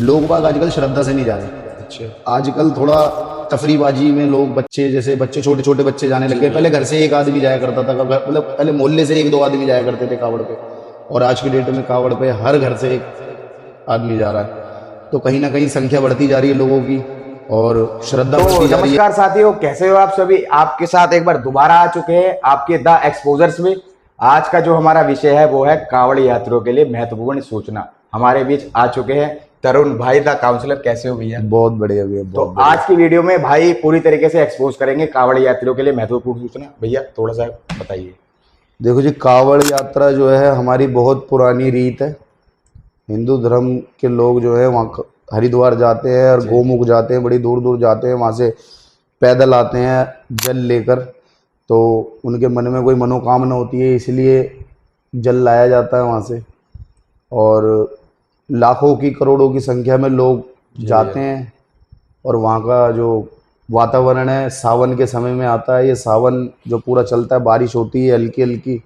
लोग बाग आजकल श्रद्धा से नहीं जा रहे। अच्छा। आजकल थोड़ा तफरीबाजी में लोग जैसे बच्चे छोटे छोटे बच्चे जाने लग गए। पहले घर से एक आदमी जाया करता था, मतलब पहले मोहल्ले से एक दो आदमी जाया करते थे कावड़ पे, और आज की डेट में कावड़ पे हर घर से एक आदमी जा रहा है। तो कहीं ना कहीं संख्या बढ़ती जा रही है लोगों की और श्रद्धा बढ़ती जा रही है। नमस्कार साथियों, कैसे हो आप सभी। आपके साथ एक बार दोबारा आ चुके हैं आपके द एक्सपोजर्स में। आज का जो हमारा विषय है वो है कावड़ यात्रियों के लिए महत्वपूर्ण सूचना। हमारे बीच आ चुके हैं तरुण भाई द काउंसलर। कैसे हो भैया? बहुत बढ़िया भैया। तो आज की वीडियो में भाई पूरी तरीके से एक्सपोज करेंगे कावड़ यात्रियों के लिए महत्वपूर्ण सूचना। भैया थोड़ा सा बताइए। देखो जी, कावड़ यात्रा जो है हमारी बहुत पुरानी रीत है। हिंदू धर्म के लोग जो है वहाँ हरिद्वार जाते हैं और गोमुख जाते हैं, बड़ी दूर दूर जाते हैं, वहाँ से पैदल आते हैं जल लेकर। तो उनके मन में कोई मनोकामना होती है, इसलिए जल लाया जाता है वहाँ से। और लाखों की करोड़ों की संख्या में लोग जाते हैं। और वहाँ का जो वातावरण है सावन के समय में आता है। ये सावन जो पूरा चलता है, बारिश होती है हल्की हल्की,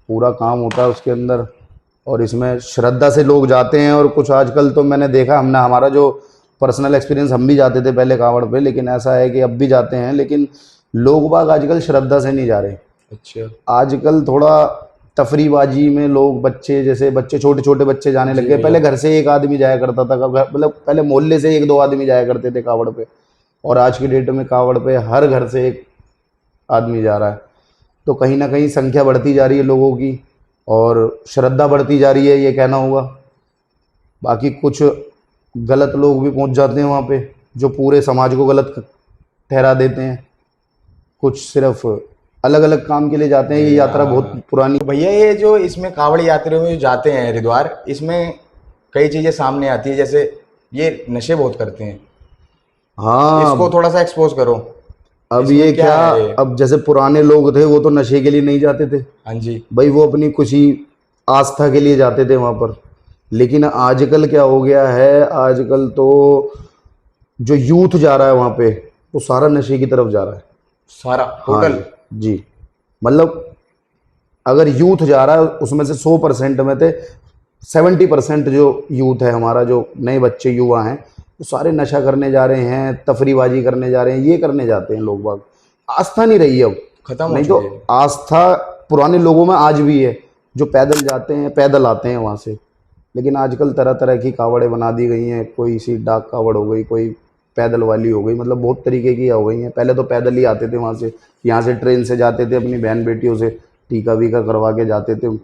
पूरा काम होता है उसके अंदर। और इसमें श्रद्धा से लोग जाते हैं। और कुछ आजकल तो मैंने देखा, हमने हमारा जो पर्सनल एक्सपीरियंस, हम भी जाते थे पहले कावड़ पे, लेकिन ऐसा है कि अब भी जाते हैं, लेकिन लोग बाग आजकल श्रद्धा से नहीं जा रहे। अच्छा। आजकल थोड़ा तफरीबाजी में लोग जैसे बच्चे छोटे छोटे बच्चे जाने लग गए। पहले घर से एक आदमी जाया करता था, मतलब पहले मोहल्ले से एक दो आदमी जाया करते थे कावड़ पे, और आज की डेट में कावड़ पे हर घर से एक आदमी जा रहा है। तो कहीं ना कहीं संख्या बढ़ती जा रही है लोगों की और श्रद्धा बढ़ती जा रही है, ये कहना होगा। बाकी कुछ गलत लोग भी पहुंच जाते हैं वहाँ पे, जो पूरे समाज को गलत ठहरा देते हैं। कुछ सिर्फ अलग अलग काम के लिए जाते हैं। ये यात्रा बहुत पुरानी। तो भैया ये जो इसमें कावड़ यात्रियों में जो जाते हैं हरिद्वार, इसमें कई चीजें सामने आती है, जैसे ये नशे बहुत करते हैं। हाँ, इसको थोड़ा सा एक्सपोज करो। अब ये क्या है? अब जैसे पुराने लोग थे वो तो नशे के लिए नहीं जाते थे हाँ जी भाई, वो अपनी खुशी आस्था के लिए जाते थे वहां पर। लेकिन आजकल क्या हो गया है, आजकल तो जो यूथ जा रहा है वहां पे, वो सारा नशे की तरफ जा रहा है, सारा हाँ टोटल। जी। मतलब अगर यूथ जा रहा है उसमें से 100% में से 70% जो यूथ है हमारा, जो नए बच्चे युवा हैं, वो सारे नशा करने जा रहे हैं, तफरीबाजी करने जा रहे हैं, ये करने जाते हैं लोग बाग। आस्था नहीं रही है अब, खत्म नहीं तो आस्था पुराने लोगों में आज भी है, जो पैदल जाते हैं, पैदल आते हैं वहाँ से। लेकिन आजकल तरह तरह की कावड़ें बना दी गई हैं। कोई सी डाक कावड़ हो गई, कोई पैदल वाली हो गई, मतलब बहुत तरीके की हो गई हैं। पहले तो पैदल ही आते थे वहाँ से, यहाँ से ट्रेन से जाते थे, अपनी बहन बेटियों से टीका वीका करवा के जाते थे,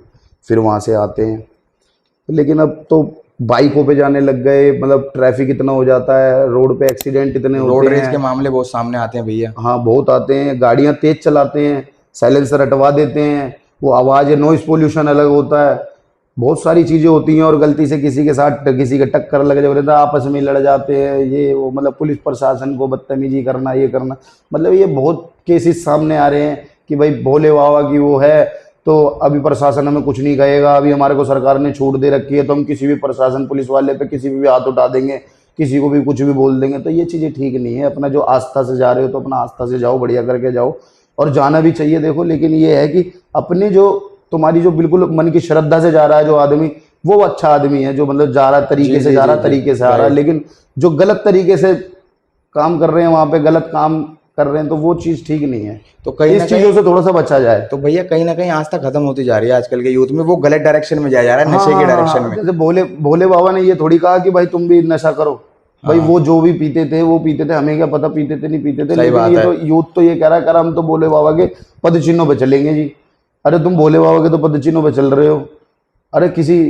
फिर वहाँ से आते हैं। लेकिन अब तो बाइकों पे जाने लग गए, मतलब ट्रैफिक इतना हो जाता है, रोड पे एक्सीडेंट इतने होते हैं, रोड रेज के मामले बहुत सामने आते हैं भैया। हाँ बहुत आते हैं। गाड़ियाँ तेज चलाते हैं, साइलेंसर हटवा देते हैं, वो आवाज़ है, नॉइस पोल्यूशन अलग होता है, बहुत सारी चीज़ें होती हैं। और गलती से किसी के साथ किसी के टक्कर लग जाए, आपस में लड़ जाते हैं, ये वो, मतलब पुलिस प्रशासन को बदतमीजी करना, ये करना। मतलब ये बहुत केसेस सामने आ रहे हैं कि भाई भोले बाबा की वो है तो अभी प्रशासन हमें कुछ नहीं कहेगा, अभी हमारे को सरकार ने छूट दे रखी है, तो हम किसी भी प्रशासन पुलिस वाले पे किसी भी हाथ उठा देंगे, किसी को भी कुछ भी बोल देंगे। तो ये चीज़ें ठीक नहीं है। अपना जो आस्था से जा रहे हो तो अपना आस्था से जाओ, बढ़िया करके जाओ, और जाना भी चाहिए। देखो, लेकिन ये है कि अपने जो तुम्हारी जो बिल्कुल मन की श्रद्धा से जा रहा है जो आदमी, वो अच्छा आदमी है, जो मतलब जा रहा है तरीके से जा रहा है, तरीके से आ रहा है। लेकिन जो गलत तरीके से काम कर रहे हैं वहाँ पे, गलत काम कर रहे हैं, तो वो चीज़ ठीक नहीं है। तो कहीं इस चीज़ों से थोड़ा सा बचा जाए। तो भैया कहीं ना कहीं आस्था खत्म होती जा रही है आजकल के यूथ में, वो गलत डायरेक्शन में जाया जा रहा है, नशे के डायरेक्शन में। जैसे भोले बाबा ने ये थोड़ी कहा कि भाई तुम भी नशा करो। भाई वो जो भी पीते थे वो पीते थे, हमें क्या पता पीते थे नहीं पीते थे। लेकिन ये तो यूथ तो ये कह रहा है हम तो भोले बाबा के पद चिन्हों पे चलेंगे जी। अरे तुम भोले बाबा के तो पद चिन्हों पे चल रहे हो। अरे किसी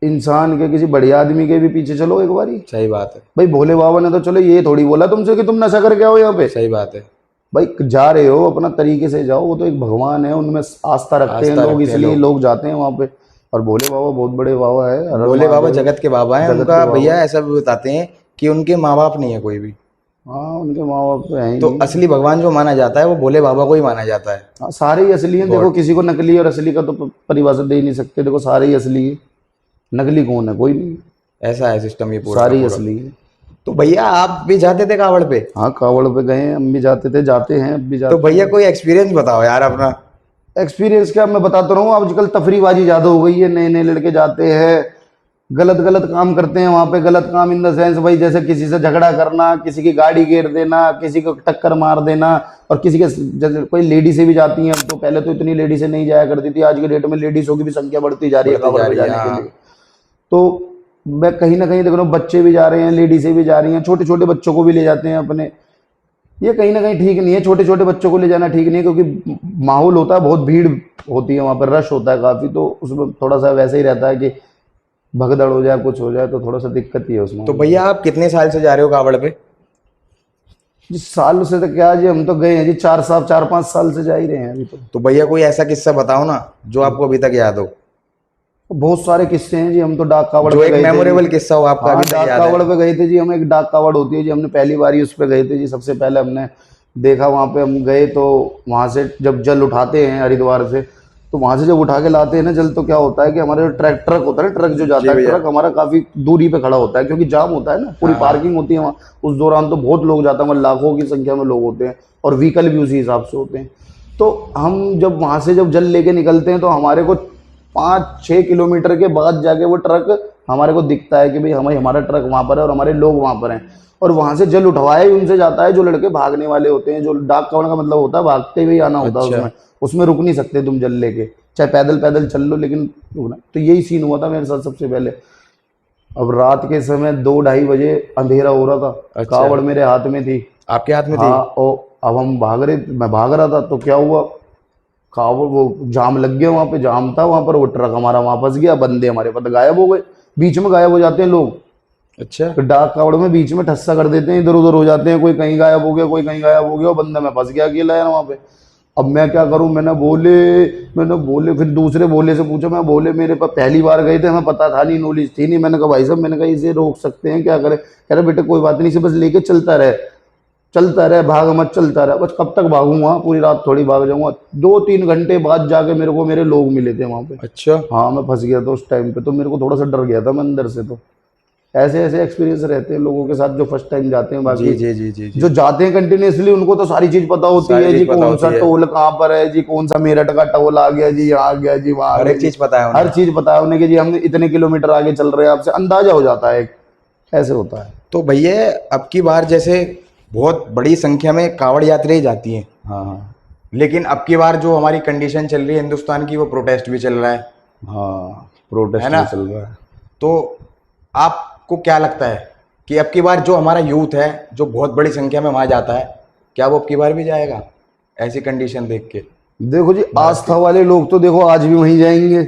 इंसान के, किसी बढ़िया आदमी के भी पीछे चलो एक बारी। सही बात है भाई भोले बाबा ने तो चलो ये थोड़ी बोला तुमसे कि तुम नशा करके आओ यहाँ पे। सही बात है भाई जा रहे हो अपना तरीके से जाओ, वो तो एक भगवान है, उनमें आस्था रखते हैं लोग, इसलिए लोग जाते हैं वहाँ पे। और भोले बाबा बहुत बड़े बाबा है, भोले बाबा जगत के बाबा हैं। उनका भैया ऐसा भी बताते हैं कि उनके माँ बाप नहीं है कोई भी। हाँ, उनके माँ बाप तो हैं ही तो नहीं। असली भगवान जो माना जाता है वो भोले बाबा को ही माना जाता है। हाँ, सारे ही असली हैं। देखो, किसी को नकली और असली का तो परिभाषा दे ही नहीं सकते। देखो, सारे ही असली है, नकली कौन है? कोई नहीं। ऐसा है सिस्टम ये पूरा, सारे ही असली है। तो भैया आप भी जाते थे कावड़ पे? हाँ, कावड़ पे गए, हम भी जाते थे, जाते हैं, अब भी जाते। तो भैया कोई एक्सपीरियंस बताओ यार अपना। एक्सपीरियंस क्या, मैं बताता रहा हूँ। आजकल तफरीबाजी ज़्यादा हो गई है, नए नए लड़के जाते हैं, गलत गलत काम करते हैं वहां पे। गलत काम इन द सेंस भाई, जैसे किसी से झगड़ा करना, किसी की गाड़ी घेर देना, किसी को टक्कर मार देना, और किसी के जैसे कोई लेडी से भी जाती हैं। तो पहले तो इतनी लेडी से नहीं जाया करती थी, आज के डेट में लेडीजों की भी संख्या बढ़ती जा रही है कांवड़ पे जाने के लिए। तो मैं कहीं ना कहीं देख रहा हूँ बच्चे भी जा रहे हैं, लेडी से भी जा रही हैं, छोटे छोटे बच्चों को भी ले जाते हैं अपने। ये कहीं ना कहीं ठीक नहीं है, छोटे छोटे बच्चों को ले जाना ठीक नहीं है, क्योंकि माहौल होता है, बहुत भीड़ होती है वहां पर, रश होता है काफी, तो उसमें थोड़ा सा वैसे ही रहता है कि भगदड़ हो जाए, कुछ हो जाए, तो थोड़ा सा दिक्कत ही है उसमें। तो भैया आप कितने साल से जा रहे हो कांवड़ पे? जी साल से तो क्या जी, हम तो गए हैं जी 4-5 साल से जा ही रहे हैं अभी तो भैया कोई ऐसा किस्सा बताओ ना जो आपको अभी तक याद हो। बहुत सारे किस्से हैं जी। हम तो डाक कावड़ जो पे एक गए थे मेमोरेबल जी। किस्सा हो आपका हाँ, अभी तक डाक याद है? कावड़ पे गए थे जी हम। एक डाक कावड़ होती है जी, हमने पहली बार ही उस पे गए थे जी। सबसे पहले हमने देखा वहां पे, हम गए तो वहां से जब जल उठाते हैं हरिद्वार से, तो वहां से जब उठा के लाते हैं ना जल, तो क्या होता है कि हमारे जो ट्रक होता है ना, ट्रक जो जाता है, ट्रक हमारा काफी दूरी पे खड़ा होता है, क्योंकि जाम होता है ना, पूरी पार्किंग होती है वहाँ। उस दौरान तो बहुत लोग जाते हैं, लाखों की संख्या में लोग होते हैं, और व्हीकल भी उसी हिसाब से होते हैं। तो हम जब वहां से जब जल लेके निकलते हैं, तो हमारे को 5-6 किलोमीटर के बाद जाके वो ट्रक हमारे को दिखता है कि भाई हमारा ट्रक वहां पर है और हमारे लोग वहां पर हैं। और वहां से जल उठवाया ही उनसे जाता है जो लड़के भागने वाले होते हैं। जो डाक कावड़ का मतलब होता है भागते हुए आना होता है। उसमें रुक नहीं सकते तुम जल लेके, चाहे पैदल पैदल चल लो, लेकिन रुकना। तो यही सीन हुआ था मेरे साथ सबसे पहले। अब रात के समय 2-2:30 बजे अंधेरा हो रहा था। कावड़ मेरे हाथ में थी। आपके हाथ में थी? हाँ, और अब हम मैं भाग रहा था, तो क्या हुआ, कावड़ वो जाम लग गया, वहां पे जाम था वहां पर, वो ट्रक हमारा वहां फंस गया, बंदे हमारे पास गायब हो गए। बीच में गायब हो जाते हैं लोग। अच्छा। तो डाक कावड़ में बीच में ठस्सा कर देते हैं, इधर उधर हो जाते हैं, कोई कहीं गायब हो गया, कोई कहीं गायब हो गया, और बंदा मैं फंस गया अकेला यार वहां पे। अब मैं क्या करूं, मैंने बोले फिर दूसरे बोले से पूछा। मैं बोले मेरे पास पहली बार गए थे, हमें पता था नहीं, नॉलेज थी नहीं। मैंने कहा भाई साहब, मैंने कहा इसे रोक सकते हैं, क्या करें? कह रहे बेटा कोई बात नहीं, इसे बस लेके चलता रहे, भाग मत, चलता रहे। बस कब तक भागूंगा, पूरी रात थोड़ी भाग जाऊंगा। 2-3 घंटे बाद जाके मेरे को मेरे लोग मिले थे वहां पे। अच्छा। हाँ, मैं फंस गया था उस टाइम पे, तो मेरे को थोड़ा सा डर गया था मैं अंदर से। तो ऐसे ऐसे एक्सपीरियंस रहते हैं लोगों के साथ जो फर्स्ट टाइम जाते हैं। बाकी जी। जो जाते हैं कंटिन्यूसली, उनको तो सारी चीज पता होती है जी, कौन सा टोल कहाँ पर है जी, कौन सा मेरठ का टोल आ गया जी, यहाँ आ गया जी, वहाँ हर एक चीज पता है, हर चीज पता है उन्हें कि जी हम इतने किलोमीटर आगे चल रहे हैं, आपसे अंदाजा हो जाता है, ऐसे होता है। तो भैया अब की बार जैसे बहुत बड़ी संख्या में कांवड़ यात्री जाती हैं, हाँ, लेकिन अब की बार जो हमारी कंडीशन चल रही है हिंदुस्तान की, वो प्रोटेस्ट भी चल रहा है। हाँ, प्रोटेस्ट है ना? चल रहा है। तो आपको क्या लगता है कि अब की बार जो हमारा यूथ है जो बहुत बड़ी संख्या में वहां जाता है, क्या वो अब की बार भी जाएगा ऐसी कंडीशन देख के? देखो जी, आस्था वाले लोग तो देखो आज भी वहीं जाएंगे,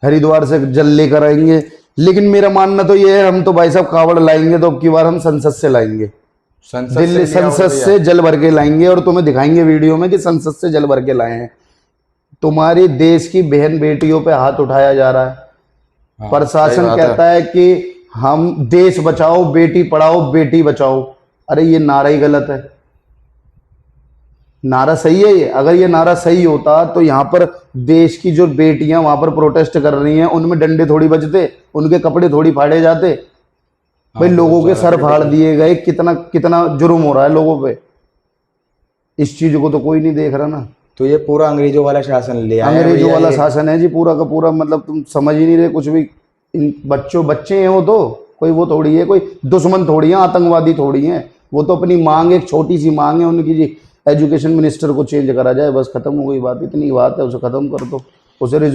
हरिद्वार से जल लेकर आएंगे। लेकिन मेरा मानना तो ये है, हम तो भाई साहब कावड़ लाएंगे तो अब की बार हम संसद से लाएंगे, दिल्ली संसद से जल भर के लाएंगे, और तुम्हें दिखाएंगे वीडियो में कि संसद से जल भर के लाए हैं। तुम्हारे देश की बहन बेटियों पे हाथ उठाया जा रहा है। प्रशासन कहता है कि हम देश बचाओ, बेटी पढ़ाओ, बेटी बचाओ। अरे ये नारा ही गलत है। नारा सही है ये, अगर ये नारा सही होता तो यहाँ पर देश की जो बेटियां वहां पर प्रोटेस्ट कर रही हैं, उनमें डंडे थोड़ी बजते, उनके कपड़े थोड़ी फाड़े जाते। भाई लोगों के सर फाड़ दिए गए, कितना कितना जुर्म हो रहा है लोगों पे। इस चीज को तो कोई नहीं देख रहा ना। तो ये पूरा अंग्रेजों वाला शासन ले आया, अंग्रेजों वाला शासन है जी पूरा का पूरा। मतलब तुम समझ ही नहीं रहे कुछ भी। इन बच्चे हैं वो तो, कोई वो थोड़ी है, कोई दुश्मन थोड़ी है, आतंकवादी थोड़ी है। वो तो अपनी मांग, एक छोटी सी मांग है उनकी जी, एजुकेशन मिनिस्टर को चेंज करा जाए, बस खत्म हो गई बात। इतनी बात है, उसे खत्म कर दो। उसे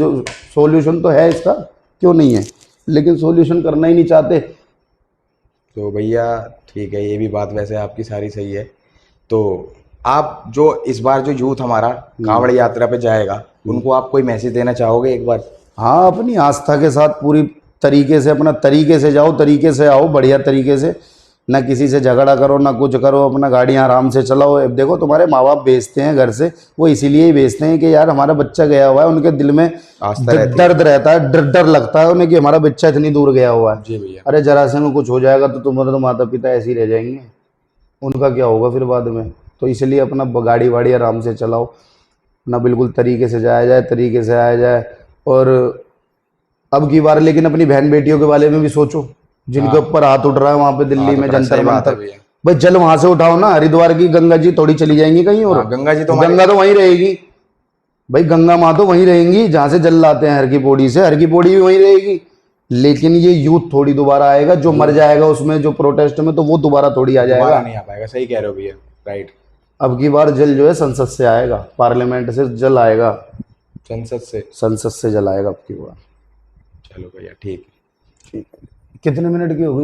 सोल्यूशन तो है इसका, क्यों नहीं है, लेकिन सोल्यूशन करना ही नहीं चाहते। तो भैया ठीक है, ये भी बात वैसे आपकी सारी सही है। तो आप जो इस बार जो यूथ हमारा कांवड़ यात्रा पे जाएगा, उनको आप कोई मैसेज देना चाहोगे एक बार? हाँ, अपनी आस्था के साथ पूरी तरीके से, अपना तरीके से जाओ, तरीके से आओ, बढ़िया तरीके से। ना किसी से झगड़ा करो, ना कुछ करो, अपना गाड़ियाँ आराम से चलाओ। अब देखो तुम्हारे माँ बाप भेजते हैं घर से, वो इसीलिए ही भेजते हैं कि यार हमारा बच्चा गया हुआ है। उनके दिल में दर्द रहता है, डर लगता है उन्हें कि हमारा बच्चा इतनी दूर गया हुआ है। जी भैया। अरे जरा से में कुछ हो जाएगा तो तुम्हारे तो माता पिता ऐसे ही रह जाएंगे, उनका क्या होगा फिर बाद में। तो इसलिए अपना गाड़ी वाड़ी आराम से चलाओ, ना बिल्कुल तरीके से जाया जाए, तरीके से आया जाए। और अब की बार लेकिन अपनी बहन बेटियों के बारे में भी सोचो, जिनके ऊपर हाथ उठ रहा है वहां पे दिल्ली में जंतर मंतर। भाई जल वहां से उठाओ ना, हरिद्वार की गंगा जी थोड़ी चली जाएंगी कहीं और। गंगा जी तो गंगा तो वहीं रहेगी भाई, गंगा माँ तो वहीं रहेंगी जहां से जल लाते हैं हर की पौड़ी से, हर की पौड़ी भी वहीं रहेगी। लेकिन ये यूथ थोड़ी दोबारा आएगा, जो मर जाएगा उसमें जो प्रोटेस्ट में, तो वो दोबारा थोड़ी आ दोबारा जाएगा। नहीं आ पाएगा, सही कह रहे हो भैया, राइट। अब की बार जल जो है संसद से आएगा, पार्लियामेंट से जल आएगा, संसद से जल आएगा अब की बार। चलो भैया, ठीक है। ठीक है, कितने मिनट की हो गई?